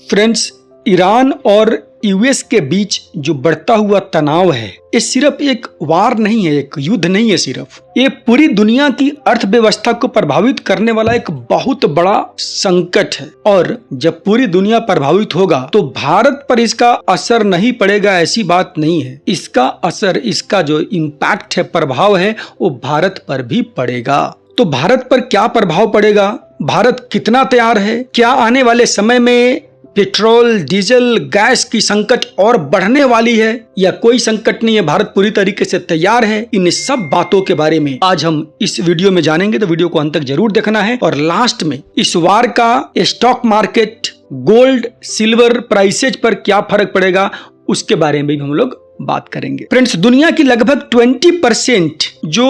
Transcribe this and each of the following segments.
Friends, Iran और US के बीच जो बढ़ता हुआ तनाव है, ये सिर्फ एक वार नहीं है, एक युद्ध नहीं है, सिर्फ ये पूरी दुनिया की अर्थव्यवस्था को प्रभावित करने वाला एक बहुत बड़ा संकट है। और जब पूरी दुनिया प्रभावित होगा तो भारत पर इसका असर नहीं पड़ेगा ऐसी बात नहीं है। इसका असर, इसका जो इम्पैक्ट है, प्रभाव है, वो भारत पर भी पड़ेगा। तो भारत पर क्या प्रभाव पड़ेगा, भारत कितना तैयार है, क्या आने वाले समय में पेट्रोल, डीजल, गैस की संकट और बढ़ने वाली है या कोई संकट नहीं है, भारत पूरी तरीके से तैयार है। इन सब बातों के बारे में आज हम इस वीडियो में जानेंगे, तो वीडियो को अंत तक जरूर देखना है। और लास्ट में इस वार का stock market, gold, silver prices पर क्या फर्क पड़ेगा उसके बारे में भी हम लोग बात करेंगे। फ्रेंड्स, दुनिया की लगभग 20% जो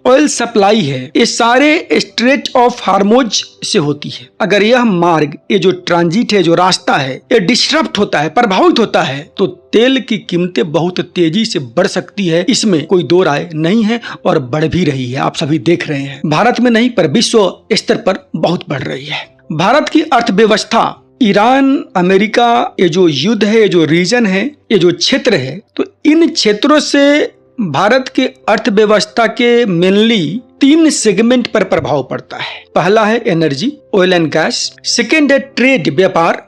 ऑयल सप्लाई है ये सारे स्ट्रेट ऑफ हार्मोज से होती है। अगर यह मार्ग, ये जो ट्रांजिट है, जो रास्ता है, ये डिस्टर्ब होता है, प्रभावित होता है, तो तेल की कीमतें बहुत तेजी से बढ़ सकती है। इसमें कोई दो राय नहीं है और बढ़ भी रही है, आप सभी देख रहे हैं। भारत में नहीं पर विश्व स्तर पर बहुत बढ़ रही है। भारत की अर्थव्यवस्था, ईरान अमेरिका, ये जो युद्ध है, ये जो रीजन है, ये जो क्षेत्र है, तो इन क्षेत्रों से भारत के अर्थव्यवस्था के मेनली 3 सेगमेंट पर प्रभाव पड़ता है। पहला है energy, oil and gas, second है ट्रेड, व्यापार,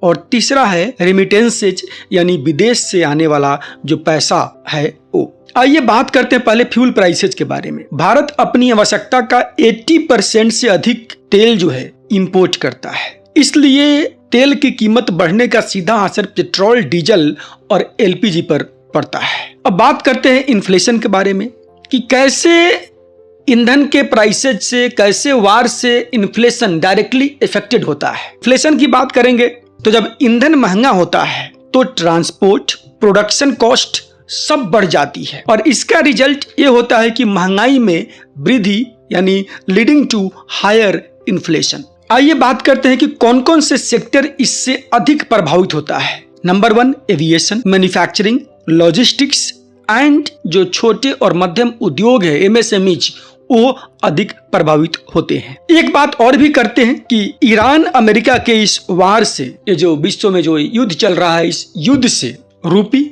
और तीसरा है रेमिटेंसेज यानी विदेश से आने वाला जो पैसा है वो। आइए बात करते हैं पहले फ्यूल प्राइसेज के बारे में। भारत अपनी आवश्यकता का 80% से अधिक तेल जो है इंपोर्ट करता है, इसलिए तेल की कीमत बढ़ने का सीधा असर पेट्रोल, डीजल और एलपीजी पर पड़ता है। अब बात करते हैं इन्फ्लेशन के बारे में कि कैसे ईंधन के प्राइसेज से, कैसे वार से इन्फ्लेशन डायरेक्टली इफेक्टेड होता है। इन्फ्लेशन की बात करेंगे तो जब ईंधन महंगा होता है तो ट्रांसपोर्ट, प्रोडक्शन कॉस्ट सब बढ़ जाती है और इसका रिजल्ट ये होता है कि महंगाई में वृद्धि, यानी लीडिंग टू हायर इन्फ्लेशन। आइए बात करते हैं कि कौन कौन से सेक्टर इससे अधिक प्रभावित होता है। Number 1 aviation, manufacturing, logistics and जो छोटे और मध्यम उद्योग है, एमएसएमईज, वो अधिक प्रभावित होते हैं। एक बात और भी करते हैं कि ईरान अमेरिका के इस वार से, ये जो विश्व में जो युद्ध चल रहा है, इस युद्ध से रूपी,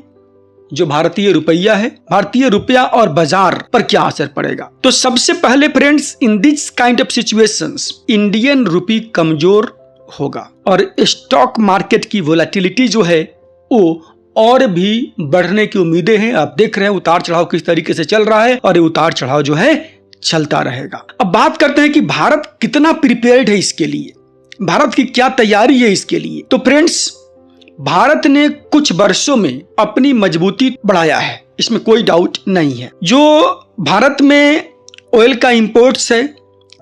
जो भारतीय रुपया है, भारतीय रुपया और बाजार पर क्या असर पड़ेगा। तो सबसे पहले friends, in this kind of situations Indian rupee कमजोर होगा और स्टॉक मार्केट की वोलेटिलिटी जो है वो और भी बढ़ने की उम्मीदें हैं। आप देख रहे हैं उतार चढ़ाव किस तरीके से चल रहा है और ये उतार चढ़ाव जो है चलता रहेगा। अब बात करते हैं कि भारत कितना प्रिपेयर्ड है इसके लिए, भारत की क्या तैयारी है इसके लिए। तो फ्रेंड्स, भारत ने कुछ वर्षों में अपनी मजबूती बढ़ाया है, इसमें कोई डाउट नहीं है। जो भारत में ऑयल का इंपोर्ट्स है,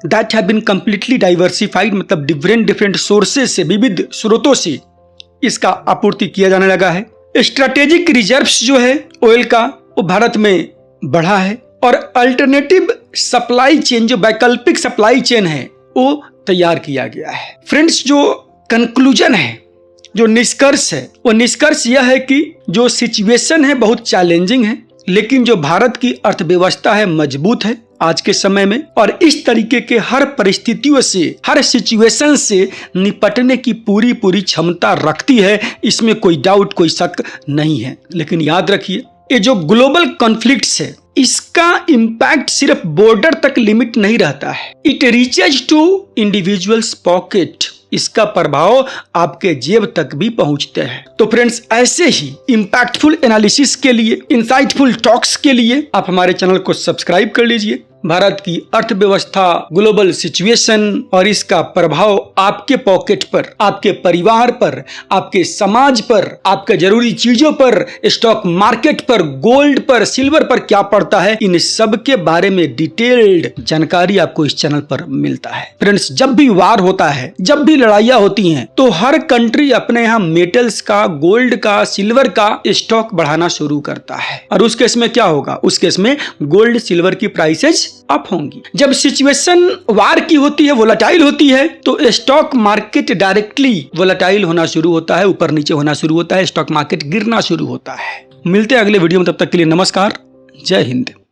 that have been completely diversified, मतलब डिफरेंट सोर्सेस से, विविध स्रोतों से इसका आपूर्ति किया जाने लगा है। स्ट्रेटेजिक रिजर्व्स जो है ऑयल का, वो भारत में बढ़ा है और अल्टरनेटिव सप्लाई चेन, जो वैकल्पिक सप्लाई चेन है, वो तैयार किया गया है। फ्रेंड्स, जो कंक्लूजन है, जो निष्कर्ष है, वो निष्कर्ष यह है कि जो सिचुएशन है बहुत चैलेंजिंग है, लेकिन जो भारत की अर्थव्यवस्था है मजबूत है आज के समय में और इस तरीके के हर परिस्थितियों से, हर सिचुएशन से निपटने की पूरी क्षमता रखती है। इसमें कोई डाउट, कोई शक नहीं है। लेकिन याद रखिए, ये जो ग्लोबल कॉन्फ्लिक्ट्स है, इसका इम्पैक्ट सिर्फ बॉर्डर तक लिमिट नहीं रहता है, it reaches to individuals pocket. इसका प्रभाव आपके जेब तक भी पहुंचते हैं। तो फ्रेंड्स, ऐसे ही इंपैक्टफुल एनालिसिस के लिए, इंसाइटफुल टॉक्स के लिए आप हमारे चैनल को सब्सक्राइब कर लीजिए। भारत की अर्थव्यवस्था, ग्लोबल सिचुएशन और इसका प्रभाव आपके पॉकेट पर, आपके परिवार पर, आपके समाज पर, आपके जरूरी चीजों पर, स्टॉक मार्केट पर, गोल्ड पर, सिल्वर पर क्या पड़ता है, इन सब के बारे में डिटेल्ड जानकारी आपको इस चैनल पर मिलता है। फ्रेंड्स, जब भी वार होता है, जब भी लड़ाइयां होती हैं, तो हर कंट्री अपने यहाँ मेटल्स का, गोल्ड का, सिल्वर का स्टॉक बढ़ाना शुरू करता है और उस केस में क्या होगा, उस केस में गोल्ड, सिल्वर की प्राइसेज अप होंगी। जब सिचुएशन वार की होती है, वोलेटाइल होती है, तो स्टॉक मार्केट डायरेक्टली वोलेटाइल होना शुरू होता है, ऊपर नीचे होना शुरू होता है, स्टॉक मार्केट गिरना शुरू होता है। मिलते हैं अगले वीडियो में, तब तक के लिए नमस्कार, जय हिंद।